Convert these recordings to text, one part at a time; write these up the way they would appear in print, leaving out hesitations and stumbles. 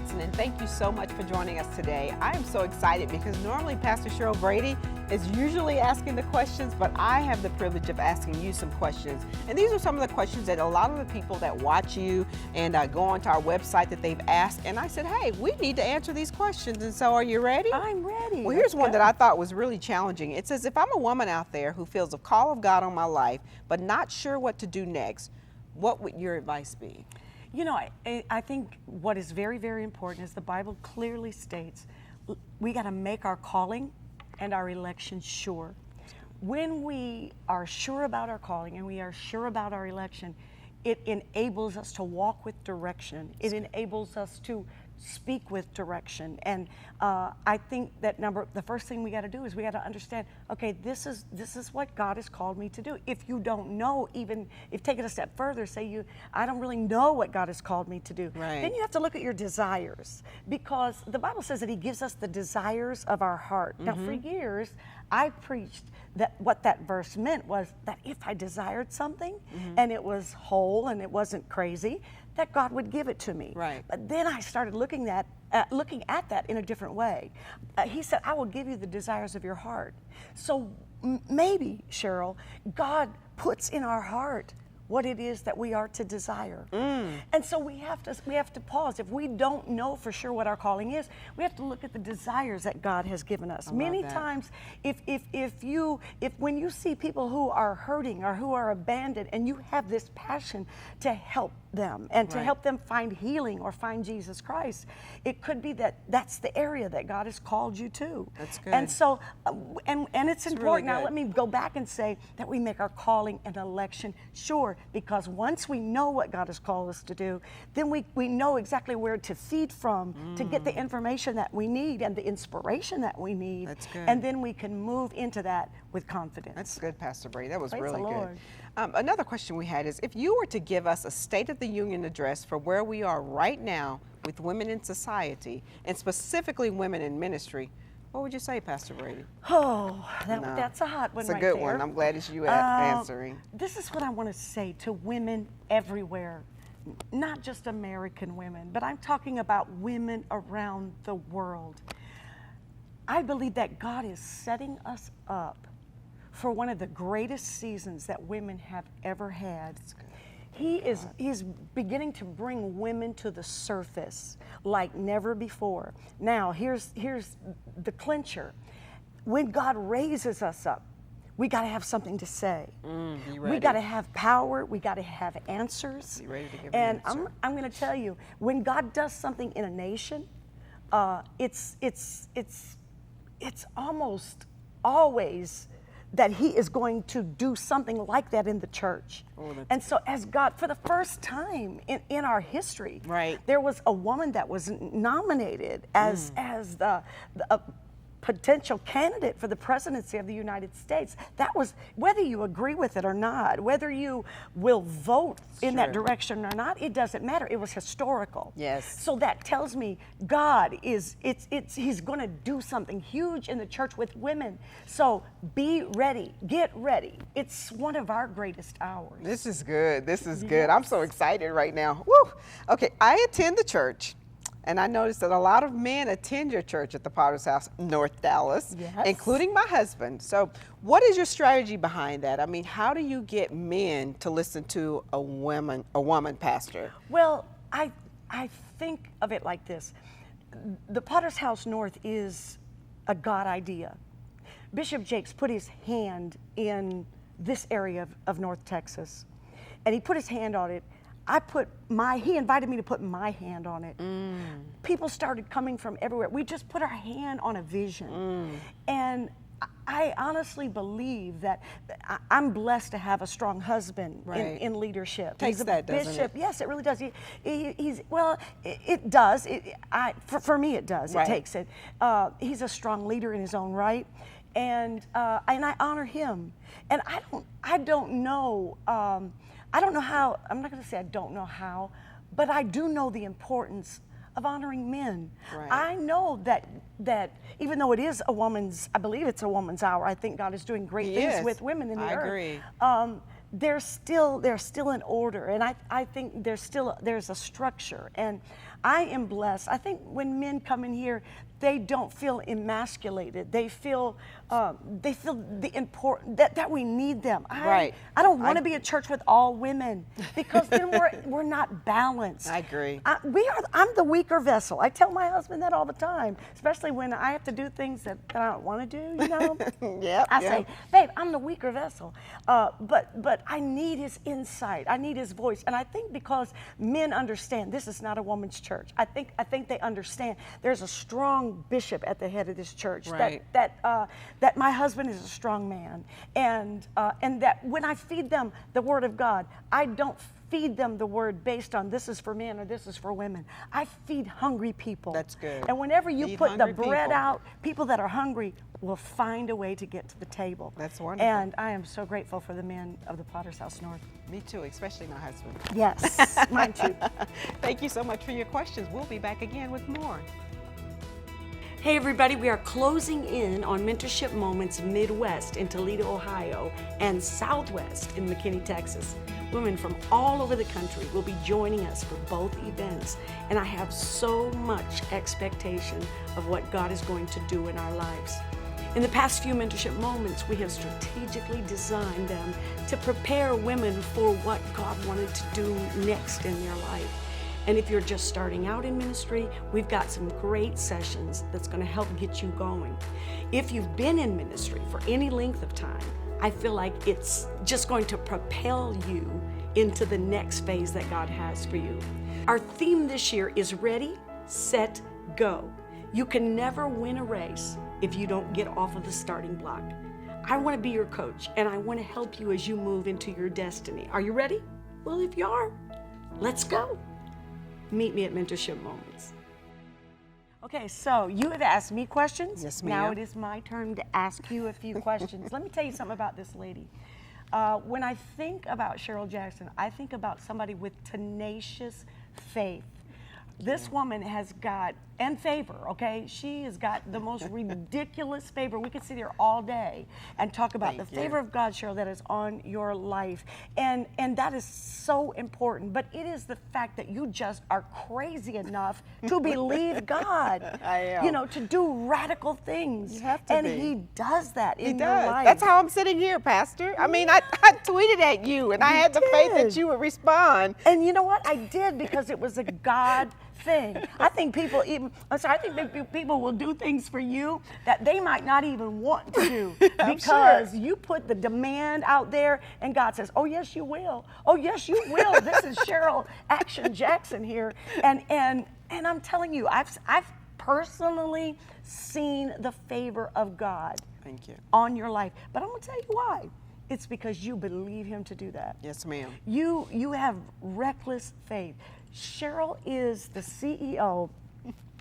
Jackson, and thank you so much for joining us today. I am so excited because normally Pastor Cheryl Brady is usually asking the questions, but I have the privilege of asking you some questions. And these are some of the questions that a lot of the people that watch you and go onto our website that they've asked. And I said, hey, we need to answer these questions. And so are you ready? I'm ready. Well, here's one that I thought was really challenging. It says, if I'm a woman out there who feels a call of God on my life, but not sure what to do next, what would your advice be? You know, I think what is very, very important is the Bible clearly states we got to make our calling and our election sure. When we are sure about our calling and we are sure about our election, it enables us to walk with direction. It enables us to speak with direction. And I think that the first thing we got to do is we got to understand, okay, this is what God has called me to do. If you don't know, even if take it a step further, say I don't really know what God has called me to do. Right. Then you have to look at your desires, because the Bible says that He gives us the desires of our heart. Now, for years, I preached that what that verse meant was that if I desired something and it was whole and it wasn't crazy, that God would give it to me. Right. But then I started looking at that in a different way. He said, I will give you the desires of your heart. So maybe, Cheryl, God puts in our heart what it is that we are to desire. And so we have to pause. If we don't know for sure what our calling is, we have to look at the desires that God has given us. Many times, if when you see people who are hurting or who are abandoned and you have this passion to help them and to help them find healing or find Jesus Christ, it could be that that's the area that God has called you to. That's good. And so, and it's important. Really now, good. let me go back and say that we make our calling and election sure, because once we know what God has called us to do, then we know exactly where to feed from to get the information that we need and the inspiration that we need. That's good. And then we can move into that with confidence. That's good, Pastor Brady. That was Praise really the good. Lord. Another question we had is, if you were to give us a State of the Union address for where we are right now with women in society, and specifically women in ministry, what would you say, Pastor Brady? Oh, that's a hot one. It's a right good there. one. I'm glad it's you answering. This is what I want to say to women everywhere, not just American women, but I'm talking about women around the world. I believe that God is setting us up for one of the greatest seasons that women have ever had. He's beginning to bring women to the surface like never before. Now, here's the clincher. When God raises us up, we got to have something to say. We got to have power. We got to have answers. Be ready to give and an answer. I'm going to tell you, when God does something in a nation, it's almost always that He is going to do something like that in the church. And so as God, for the first time in our history, there was a woman that was nominated as the potential candidate for the presidency of the United States. That was, whether you agree with it or not, whether you will vote in that direction or not, it doesn't matter. It was historical. Yes. So that tells me God He's going to do something huge in the church with women. So be ready, get ready. It's one of our greatest hours. This is good. This is good. I'm so excited right now. Woo! Okay, I attend the church. And I noticed that a lot of men attend your church at the Potter's House, North Dallas, including my husband. So what is your strategy behind that? I mean, how do you get men to listen to a woman pastor? Well, I think of it like this. The Potter's House North is a God idea. Bishop Jakes put his hand in this area of North Texas, and he put his hand on it. He invited me to put my hand on it. People started coming from everywhere. We just put our hand on a vision. And I honestly believe that I'm blessed to have a strong husband in leadership. Takes that, bishop. doesn't it? Yes, it really does. It does. For me, it does. It takes it. He's a strong leader in his own right. And I honor him. And I don't know how, I'm not going to say I don't know how, but I do know the importance of honoring men. I know that even though it is I believe it's a woman's hour, I think God is doing great things with women in the earth. I agree. they're still in order, and I think there's a structure, and I am blessed. I think when men come in here, they don't feel emasculated. They feel the important that we need them. Right. I don't want to be a church with all women, because then we're not balanced. I agree. I'm the weaker vessel. I tell my husband that all the time, especially when I have to do things that I don't want to do. You know. I say, babe, I'm the weaker vessel. But I need his insight. I need his voice, and I think because men understand this is not a woman's church. I think they understand there's a strong bishop at the head of this church. Right. That my husband is a strong man, and that when I feed them the Word of God, I don't feed them the word based on this is for men or this is for women. I feed hungry people. That's good. And whenever you Feed put the hungry bread people. out, people that are hungry will find a way to get to the table. That's wonderful. And I am so grateful for the men of the Potter's House North. Me too, especially my husband. Yes, mine too. Thank you so much for your questions. We'll be back again with more. Hey everybody, we are closing in on Mentorship Moments Midwest in Toledo, Ohio, and Southwest in McKinney, Texas. Women from all over the country will be joining us for both events, and I have so much expectation of what God is going to do in our lives. In the past few Mentorship Moments, we have strategically designed them to prepare women for what God wanted to do next in their life. And if you're just starting out in ministry, we've got some great sessions that's going to help get you going. If you've been in ministry for any length of time, I feel like it's just going to propel you into the next phase that God has for you. Our theme this year is Ready, Set, Go. You can never win a race if you don't get off of the starting block. I want to be your coach, and I want to help you as you move into your destiny. Are you ready? Well, if you are, let's go. Meet me at Mentorship Moments. Okay, so you have asked me questions. Yes, ma'am. Now it is my turn to ask you a few questions. Let me tell you something about this lady. When I think about Sheryl Jackson, I think about somebody with tenacious faith. This woman has got, and favor, okay? She has got the most ridiculous favor. We could sit here all day and talk about the favor of God, Sheryl, that is on your life. And that is so important. But it is the fact that you just are crazy enough to believe God. I am. You know, to do radical things. You have to and be. He does that in He your does. life. That's how I'm sitting here, Pastor. I mean, I tweeted at you, and I had the faith that you would respond. And you know what? I did, because it was a God thing. I think people people will do things for you that they might not even want to do because you put the demand out there, and God says, "Oh yes, you will. Oh yes, you will." This is Sheryl Action Jackson here, and I'm telling you, I've personally seen the favor of God. Thank you. On your life. But I'm going to tell you why. It's because you believe Him to do that. Yes, ma'am. You have reckless faith. Sheryl is the CEO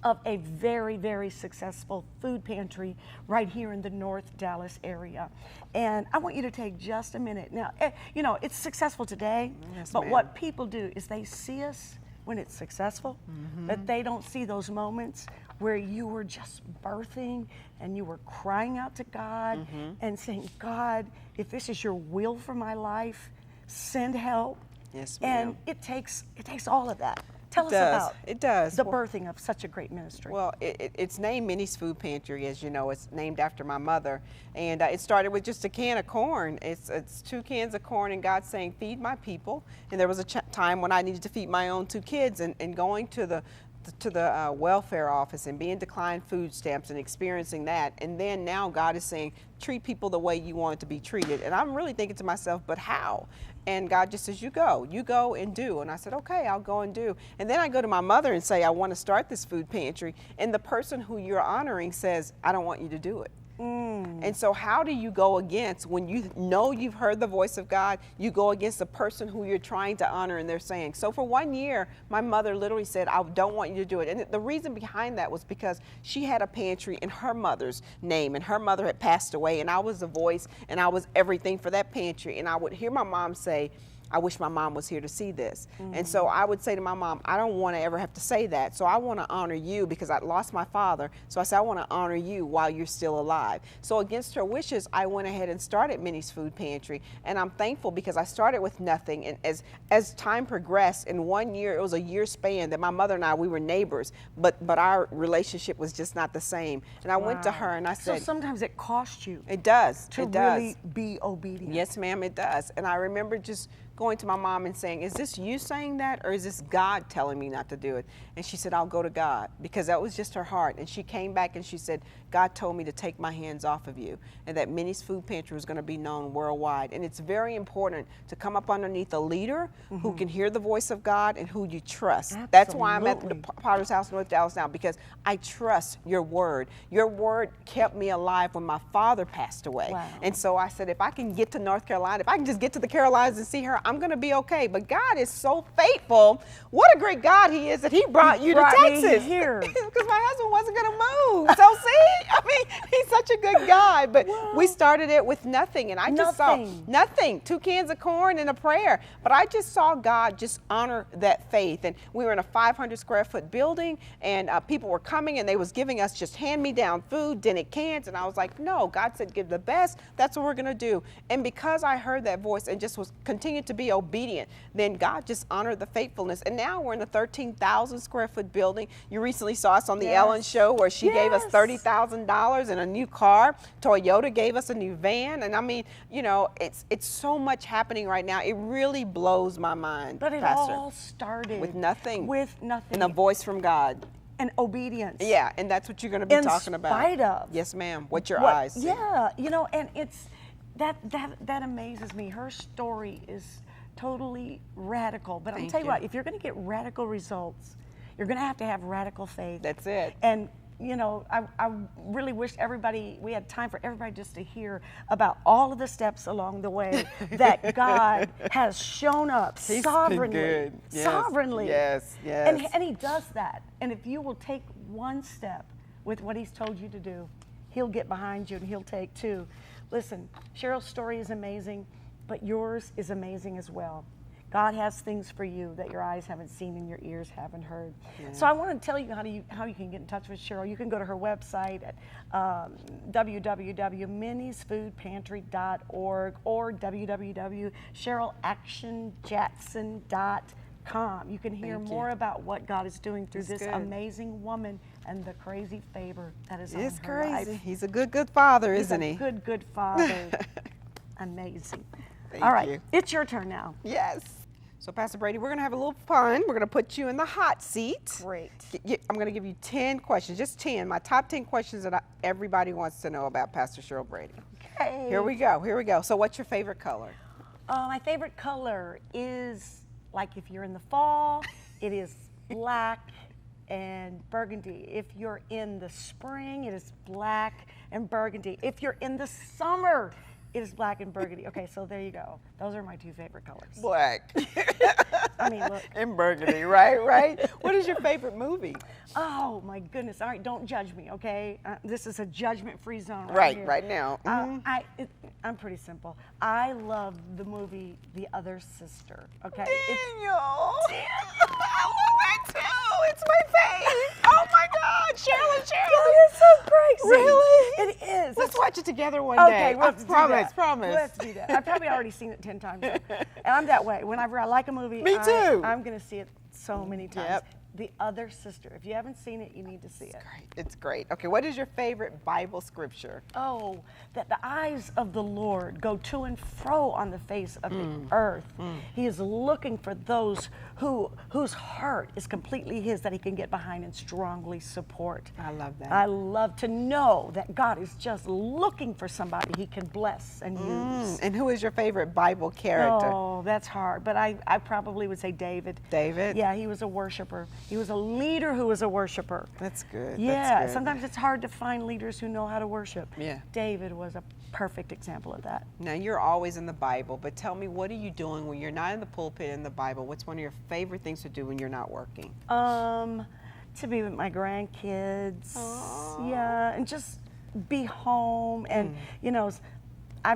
of a very, very successful food pantry right here in the North Dallas area. And I want you to take just a minute. Now, you know, it's successful today, Yes, but ma'am. what people do is they see us when it's successful, but they don't see those moments where you were just birthing and you were crying out to God and saying, God, if this is your will for my life, send help. Yes, ma'am. And it takes all of that. Tell us does. about It does. the Well- birthing of such a great ministry. Well, it's named Minnie's Food Pantry, as you know. It's named after my mother. And it started with just a can of corn. It's 2 cans of corn, and God saying, feed my people. And there was a time when I needed to feed my own 2 kids, and going to the welfare office and being declined food stamps and experiencing that. And then now God is saying, treat people the way you want to be treated. And I'm really thinking to myself, but how? And God just says, you go and do. And I said, okay, I'll go and do. And then I go to my mother and say, I want to start this food pantry. And the person who you're honoring says, I don't want you to do it. And so how do you go against, when you know you've heard the voice of God, you go against the person who you're trying to honor, and they're saying. So for 1 year, my mother literally said, I don't want you to do it. And the reason behind that was because she had a pantry in her mother's name, and her mother had passed away, and I was the voice, and I was everything for that pantry. And I would hear my mom say, I wish my mom was here to see this. And so I would say to my mom, I don't want to ever have to say that. So I want to honor you because I lost my father. So I said, I want to honor you while you're still alive. So against her wishes, I went ahead and started Minnie's Food Pantry. And I'm thankful because I started with nothing. And as time progressed, in 1 year, it was a year span that my mother and I, we were neighbors, but our relationship was just not the same. And I went to her and I said, so sometimes it costs you. It does. To it does. really be obedient. Yes, ma'am, it does. And I remember just going to my mom and saying, is this you saying that, or is this God telling me not to do it? And she said, I'll go to God, because that was just her heart. And she came back and she said, God told me to take my hands off of you, and that Minnie's Food Pantry was going to be known worldwide. And it's very important to come up underneath a leader who can hear the voice of God and who you trust. Absolutely. That's why I'm at the Potter's House in North Dallas now, because I trust your word. Your word kept me alive when my father passed away. Wow. And so I said, if I can get to North Carolina, if I can just get to the Carolinas and see her, I'm going to be okay. But God is so faithful. What a great God he is that he brought you to Texas. Here. Because my husband wasn't going to move. So see, I mean, he's such a good guy. But we started it with nothing. And I just saw nothing, 2 cans of corn and a prayer. But I just saw God just honor that faith. And we were in a 500 square foot building, and people were coming and they was giving us just hand-me-down food, dented cans. And I was like, no, God said give the best. That's what we're going to do. And because I heard that voice and just was continued to be obedient, then God just honored the faithfulness. And now we're in a 13,000 square foot building. You recently saw us on the Ellen Show, where she gave us $30,000 and a new car. Toyota gave us a new van. And I mean, you know, it's so much happening right now. It really blows my mind, But it Pastor. all started With nothing. With nothing. And a voice from God. And obedience. Yeah, and that's what you're going to be talking about. In spite of. Yes, ma'am. What your eyes see. Yeah, you know, and it's that amazes me. Her story is totally radical. But I'll tell you what, if you're going to get radical results, you're going to have radical faith. That's it. And you know, I really wish we had time for everybody just to hear about all of the steps along the way that God has shown up sovereignly. Good. Yes. Sovereignly. Yes, yes. And he does that. And if you will take one step with what he's told you to do, he'll get behind you and he'll take 2. Listen, Cheryl's story is amazing, but yours is amazing as well. God has things for you that your eyes haven't seen and your ears haven't heard. Yeah. So I want to tell you how you can get in touch with Sheryl. You can go to her website at www.minniesfoodpantry.org or www.SherylActionJackson.com. You can hear more about what God is doing through this amazing woman and the crazy favor that is on her life. It's crazy. He's a good father, isn't he? He's a good father. Amazing. Thank All right, you. it's your turn now. Yes. So, Pastor Brady, we're going to have a little fun. We're going to put you in the hot seat. Great. I'm going to give you 10 questions, just 10, my top 10 questions that everybody wants to know about Pastor Sheryl Brady. Okay. Here we go. So what's your favorite color? My favorite color is, like if you're in the fall, it is black and burgundy. If you're in the spring, it is black and burgundy. If you're in the summer, it is black and burgundy. Okay, so there you go. Those are my 2 favorite colors. Black. I mean, look. And burgundy, right? What is your favorite movie? Oh, my goodness. All right, don't judge me, okay? This is a judgment-free zone Right here. now. I'm pretty simple. I love the movie The Other Sister, okay? Daniel! I love that too! It's my fave! Oh my God! Sheryl and Cheryl! That is so crazy! Really? It is. Let's watch it together one Okay, day. we'll have to do Promise. We'll have to do that. I've probably already seen it 10 times. And I'm that way. Whenever I like a movie, Me too. I'm going to see it so many times. Yep. The Other Sister. If you haven't seen it, you need to see it. It's great. Okay, what is your favorite Bible scripture? Oh, that the eyes of the Lord go to and fro on the face of the earth. He is looking for those whose heart is completely his, that he can get behind and strongly support. I love that. I love to know that God is just looking for somebody he can bless and use. And who is your favorite Bible character? Oh, that's hard, but I probably would say David. David? Yeah, he was a worshiper. He was a leader who was a worshiper. That's good. Yeah, That's good. sometimes it's hard to find leaders who know how to worship. Yeah. David was a perfect example of that. Now, you're always in the Bible, but tell me, what are you doing when you're not in the pulpit in the Bible? What's one of your favorite things to do when you're not working? To be with my grandkids. Aww. Yeah, and just be home. And, you know,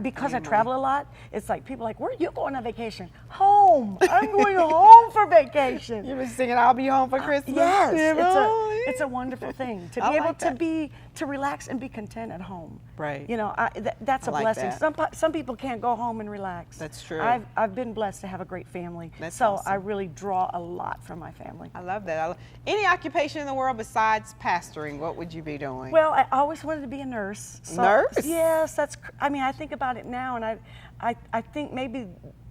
because I Family. travel a lot, it's like people are like, where are you going on vacation? Home. home. I'm going home for vacation. You were singing "I'll Be Home for Christmas." Yes, Yeah, it's a wonderful thing to be I able like that. to relax and be content at home. Right. You know, that's a I like blessing. that. Some people can't go home and relax. That's true. I've been blessed to have a great family. That's so awesome. I really draw a lot from my family. I love that. Any occupation in the world besides pastoring, what would you be doing? Well, I always wanted to be a nurse. So, Nurse? Yes, I mean, I think about it now, and I think maybe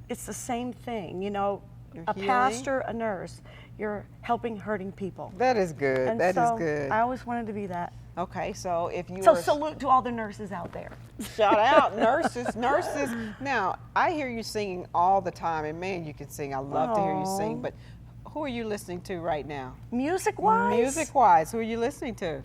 it's the same thing. You know, You're a healing? pastor, a nurse, you're helping hurting people. That is good. And That is so good. I always wanted to be that. Okay, so if you So were salute to all the nurses out there. shout out nurses. Now I hear you singing all the time, and man, you can sing. I love to hear you sing. Aw. But who are you listening to right now? Music-wise? Music-wise, who are you listening to?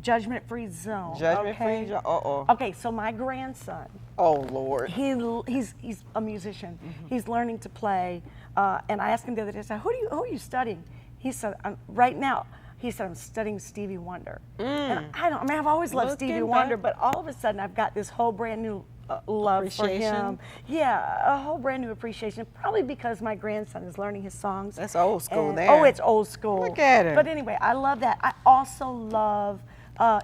Judgment Free Zone. Judgment okay? Free. Uh-oh. Okay, so my grandson, Oh Lord. he's a musician. He's learning to play, and I asked him the other day, I said, who are you studying? He said, right now, he said, I'm studying Stevie Wonder. And I've always loved Looking Stevie back. Wonder, but all of a sudden I've got this whole brand new love for Appreciation? him. Yeah, a whole brand new appreciation, probably because my grandson is learning his songs. That's old school And- there. Oh, it's old school. Look at him. But anyway, I love that. I also love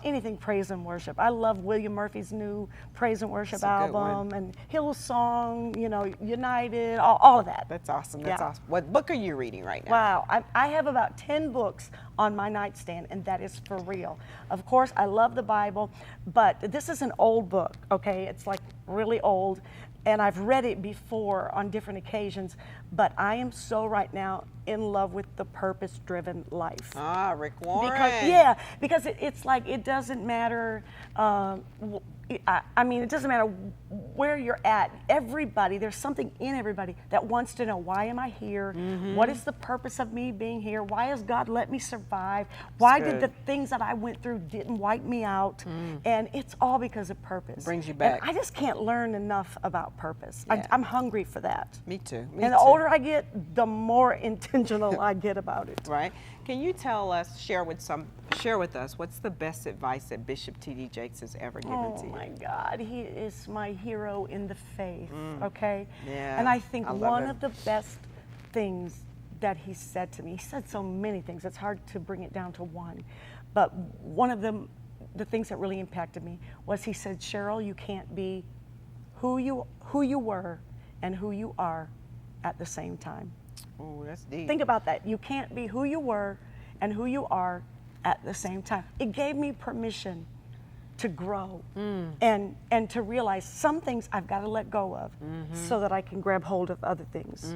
anything praise and worship. I love William Murphy's new praise and worship That's a good one. album and Hillsong, you know, United, all of that. That's awesome. That's Yeah. awesome. What book are you reading right now? Wow, I have about 10 books on my nightstand, and that is for real. Of course, I love the Bible, but this is an old book, okay? It's like really old, and I've read it before on different occasions, but I am so right now in love with the purpose-driven life. Ah, Rick Warren. Because it's like it doesn't matter. I mean, it doesn't matter where you're at. Everybody, there's something in everybody that wants to know, why am I here? What is the purpose of me being here? Why has God let me survive? Why did the good. things that I went through didn't wipe me out? And it's all because of purpose. Brings you And back. I just can't learn enough about purpose. Yeah. I'm hungry for that. Me too. Me And the too. older I get, the more intentional I get about it. Right? Can you share with us, what's the best advice that Bishop T.D. Jakes has ever given Oh to you? my God, he is my hero in the faith, okay? Yeah, And I think I love one it. of the best things that he said to me, he said so many things, it's hard to bring it down to one, but one of the things that really impacted me was he said, Cheryl, you can't be who you were and who you are at the same time. Oh, that's deep. Think about that. You can't be who you were and who you are at the same time. It gave me permission to grow and to realize some things I've got to let go of so that I can grab hold of other things.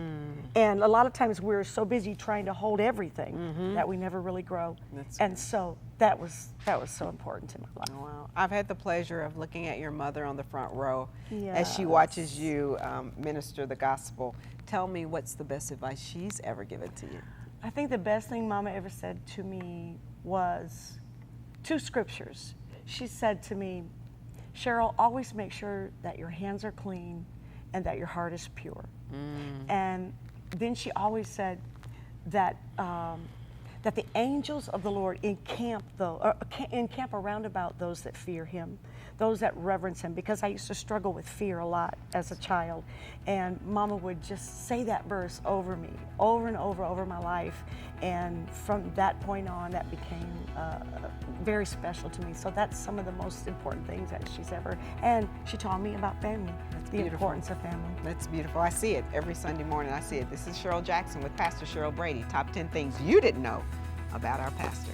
And a lot of times we're so busy trying to hold everything that we never really grow. That's And so that was so important to my life. Wow. I've had the pleasure of looking at your mother on the front row as she Yes. watches you minister the gospel. Tell me, what's the best advice she's ever given to you? I think the best thing Mama ever said to me was 2 scriptures. She said to me, Cheryl, always make sure that your hands are clean and that your heart is pure. And then she always said that that the angels of the Lord encamp around about those that fear him, those that reverence him, because I used to struggle with fear a lot as a child. And Mama would just say that verse over me, over and over my life. And from that point on, that became very special to me. So that's some of the most important things that she's ever, and she taught me about family, the beautiful. importance of family. That's beautiful. I see it every Sunday morning. I see it. This is Cheryl Jackson with Pastor Cheryl Brady. Top 10 things you didn't know about our pastor.